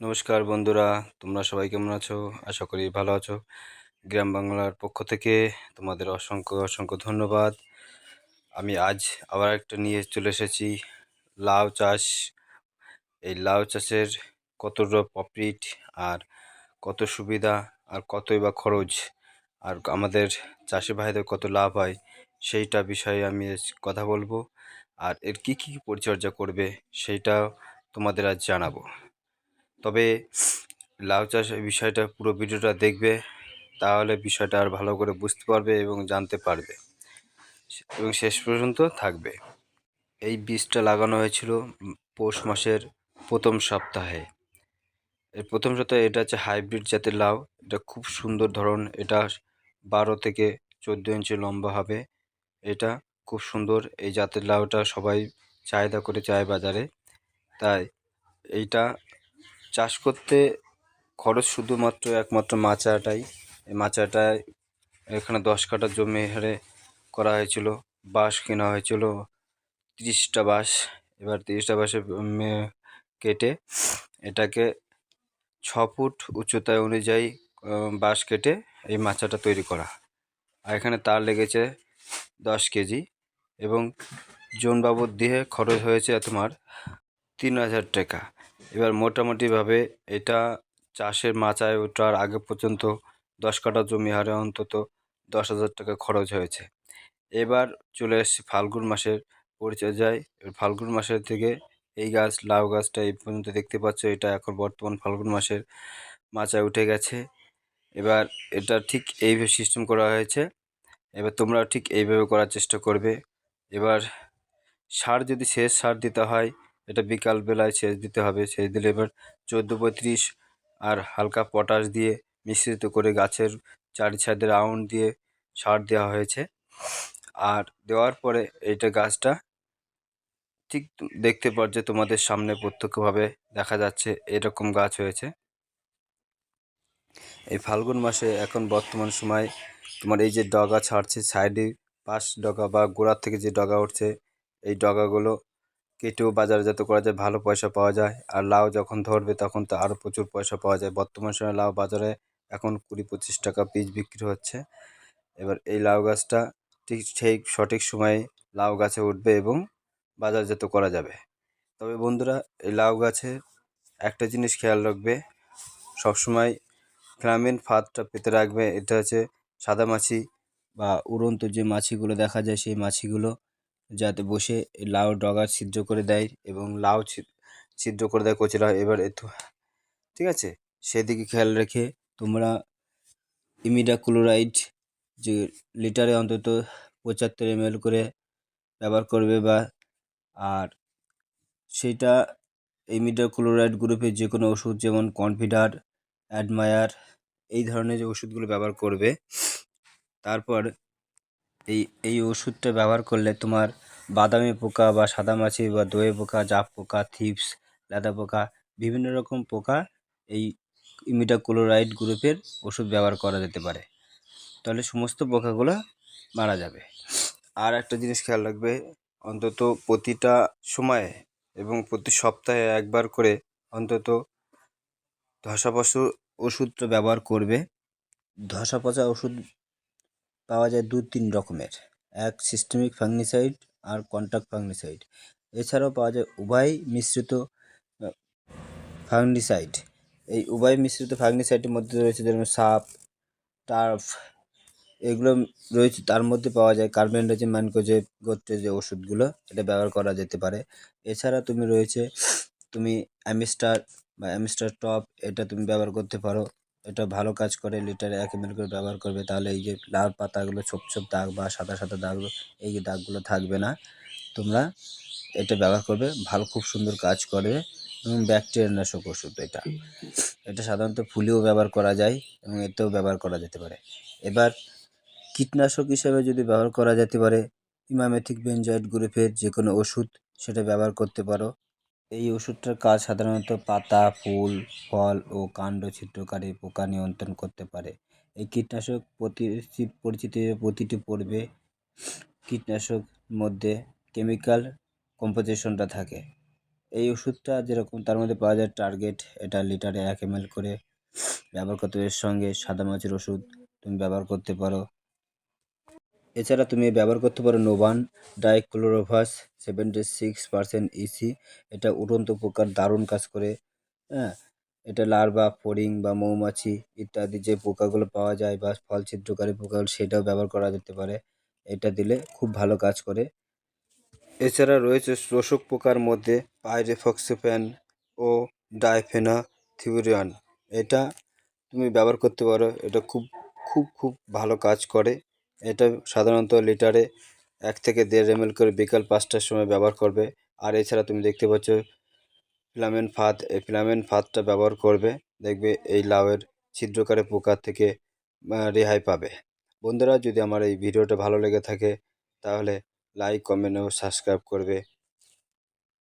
নমস্কার বন্ধুরা, তোমরা সবাই কেমন আছো? আশা করি ভালো আছো। গ্রাম বাংলার পক্ষ থেকে তোমাদের অসংখ্য অসংখ্য ধন্যবাদ। আমি আজ আবার একটা নিয়ে চলে এসেছি, লাউ চাষ। এই লাউ চাষের কতটা প্রফিট আর কত সুবিধা আর কতই বা খরচ আর আমাদের চাষি ভাইদের কত লাভ হয় সেইটা বিষয়ে আমি আজ কথা বলবো। আর এর কী কী পরিচর্যা করবে সেইটাও তোমাদের আজ জানাবো। তবে লাউ চাষের বিষয়টা পুরো ভিডিওটা দেখবে, তাহলে বিষয়টা আর ভালো করে বুঝতে পারবে এবং জানতে পারবে এবং শেষ পর্যন্ত থাকবে। এই বীজটা লাগানো হয়েছিল পৌষ মাসের প্রথম সপ্তাহে। এর প্রথম সপ্তাহে এটা হচ্ছে হাইব্রিড জাতের লাউ। এটা খুব সুন্দর ধরন। এটা 12 থেকে 14 ইঞ্চি লম্বা হবে। এটা খুব সুন্দর। এই জাতের লাউটা সবাই চাহিদা করে চায় বাজারে। তাই এইটা চাষ করতে খরচ শুধুমাত্র একমাত্র মাচাটাই। এই মাচাটায় এখানে 10 কাঠা জমি হারে করা হয়েছিল। বাঁশ কেনা হয়েছিল 30টা বাঁশ। এবার 30টা বাঁশে কেটে এটাকে 6 ফুট উচ্চতায় অনুযায়ী বাঁশ কেটে এই মাচাটা তৈরি করা। আর এখানে তার লেগেছে 10 কেজি এবং জন বাবদ দিয়ে খরচ হয়েছে তোমার 3000 টাকা। এবার মোটামুটিভাবে এটা চাষের মাচায় ওঠার আগে পর্যন্ত 10 কাঠা জমি হারে অন্তত 10,000 টাকা খরচ হয়েছে। এবার চলে এসেছি ফাল্গুন মাসের পরিচর্যায়। ফাল্গুন মাসের থেকে এই গাছ, লাউ গাছটা এই পর্যন্ত দেখতে পাচ্ছ, এটা এখন বর্তমান ফাল্গুন মাসের মাচায় উঠে গেছে। এবার এটা ঠিক এইভাবে সিস্টেম করা হয়েছে। এবার তোমরা ঠিক এইভাবে করার চেষ্টা করবে। এবার সার, যদি শেষ সার দিতে হয়, এটা বিকালবেলায় সেচ দিতে হবে। সেচ দিলে এবার 14-35 আর হালকা পটাশ দিয়ে মিশ্রিত করে গাছের চারি সাইডে রাউন্ড দিয়ে সার দেওয়া হয়েছে। আর দেওয়ার পরে এইটা গাছটা ঠিক দেখতে পাচ্ছ, তোমাদের সামনে প্রত্যক্ষভাবে দেখা যাচ্ছে এরকম গাছ হয়েছে। এই ফাল্গুন মাসে এখন বর্তমান সময় তোমার এই যে ডগা ছাড়ছে সাইডে, পাশ ডগা বা গোড়ার থেকে যে ডগা উঠছে, এই ডগাগুলো কেটেও বাজারজাত করা যায়, ভালো পয়সা পাওয়া যায়। আর লাউ যখন ধরবে তখন তো আরও প্রচুর পয়সা পাওয়া যায়। বর্তমান সময়ে লাউ বাজারে এখন 20-25 টাকা পিস বিক্রি হচ্ছে। এবার এই লাউ গাছটা ঠিক সেই সঠিক সময়ে লাউ গাছে উঠবে এবং বাজারজাত করা যাবে। তবে বন্ধুরা, এই লাউ গাছে একটা জিনিস খেয়াল রাখবে, সবসময় গ্রামীণ ফাঁদটা পেতে রাখবে। এটা হচ্ছে সাদা মাছি বা উড়ন্ত যে মাছিগুলো দেখা যায়, সেই মাছিগুলো যাতে বসে এই লাউ ডগা ছিদ্র করে দেয় এবং লাউ ছিদ্র করে দেয় কচি লাউ। এবার ঠিক আছে, সেদিকে খেয়াল রেখে তোমরা ইমিডাক্লোরাইড যে লিটারে অন্তত 75 ml করে ব্যবহার করবে। আর সেটা ইমিডাক্লোরাইড গ্রুপের যে কোনো ওষুধ, যেমন কনফিডার, অ্যাডমায়ার, এই ধরনের যে ওষুধগুলো ব্যবহার করবে। তারপর এই এই ওষুধটা ব্যবহার করলে তোমার বাদামি পোকা বা সাদামাছি বা দোয়ে পোকা, জাপ পোকা, থিপস, লেদা পোকা, বিভিন্ন রকম পোকা এই ইমিডাক্লোরাইড গ্রুপের ওষুধ ব্যবহার করা যেতে পারে। তাহলে সমস্ত পোকাগুলো মারা যাবে। আর একটা জিনিস খেয়াল রাখবে, অন্তত প্রতিটা সময়ে এবং প্রতি সপ্তাহে একবার করে অন্তত ধসা পশু ওষুধটা ব্যবহার করবে। ধসা পচা ওষুধ পাওয়া যায় 2-3 রকমের। এক সিস্টেমিক ফাঙ্গিসাইড আর কন্ট্যাক্ট ফাঙ্গিসাইড। এছাড়াও পাওয়া যায় উভয় মিশ্রিত ফাঙ্গিসাইড। এই উভয় মিশ্রিত ফাঙ্গিসাইডের মধ্যে রয়েছে যেমন সাপ, টার্ফ, এগুলো রয়েছে। তার মধ্যে পাওয়া যায় কার্বেন্ডাজিম ম্যানকোজেব গোত্রের যে ওষুধগুলো, এটা ব্যবহার করা যেতে পারে। এছাড়া তুমি অ্যামিস্টার বা অ্যামিস্টার টপ, এটা তুমি ব্যবহার করতে পারো। এটা ভালো কাজ করে। লিটারে 1 ml করে ব্যবহার করবে, তাহলে এই যে লাল পাতাগুলো ছোপ ছোপ দাগ বা সাদা সাদা দাগগুলো, এই যে দাগগুলো থাকবে না। তোমরা এটা ব্যবহার করবে, ভালো খুব সুন্দর কাজ করে এবং ব্যাকটেরিয়া নাশক ওষুধ এটা। এটা সাধারণত ফুলেও ব্যবহার করা যায় এবং এতেও ব্যবহার করা যেতে পারে। এবার কীটনাশক হিসেবে যদি ব্যবহার করা যেতে পারে, ইমামেথিক বেনজয়েড গ্রুপের যে কোনো ওষুধ, সেটা ব্যবহার করতে পারো। এই ওষুধটার কাজ সাধারণত পাতা, ফুল, ফল ও কাণ্ড ছিদ্রকারী পোকা নিয়ন্ত্রণ করতে পারে। এই কীটনাশক পরিচিতির প্রতিটি পর্বে কীটনাশক মধ্যে কেমিক্যাল কম্পোজিশনটা থাকে। এই ওষুধটা যেরকম তার মধ্যে পাওয়া যায় টার্গেট, এটা লিটারে 1 ml করে ব্যবহার করতে হবে। এর সঙ্গে সাদা মাছির ওষুধ তুমি ব্যবহার করতে পারো। এছাড়া তুমি ব্যবহার করতে পারো নোভান ডাইক্লোরোভাস 76% ইসি। এটা উড়ন্ত পোকার দারুণ কাজ করে। হ্যাঁ, এটা লার্ভা, ফড়িং বা মৌমাছি ইত্যাদি যে পোকাগুলো পাওয়া যায় বা ফল ছিদ্রকারী পোকাগুলো সেটাও ব্যবহার করা যেতে পারে। এটা দিলে খুব ভালো কাজ করে। এছাড়া রয়েছে শোষক পোকার মধ্যে পাইরিফক্সিফেন ও ডাইফেনাথিউরিয়ান। এটা তুমি ব্যবহার করতে পারো। এটা খুব খুব খুব ভালো কাজ করে। এটা সাধারণত লিটারে 1 থেকে 1.5 ml করে বিকাল 5টার সময় ব্যবহার করবে। আর এছাড়া তুমি দেখতে পাচ্ছ ফিলামেন্ট ফাঁদ, এই ফিলামেন্ট ফাঁদটা ব্যবহার করবে, দেখবে এই লাউয়ের ছিদ্রকারী পোকা থেকে রেহাই পাবে। বন্ধুরা, যদি আমার এই ভিডিওটা ভালো লেগে থাকে তাহলে লাইক, কমেন্ট ও সাবস্ক্রাইব করবে।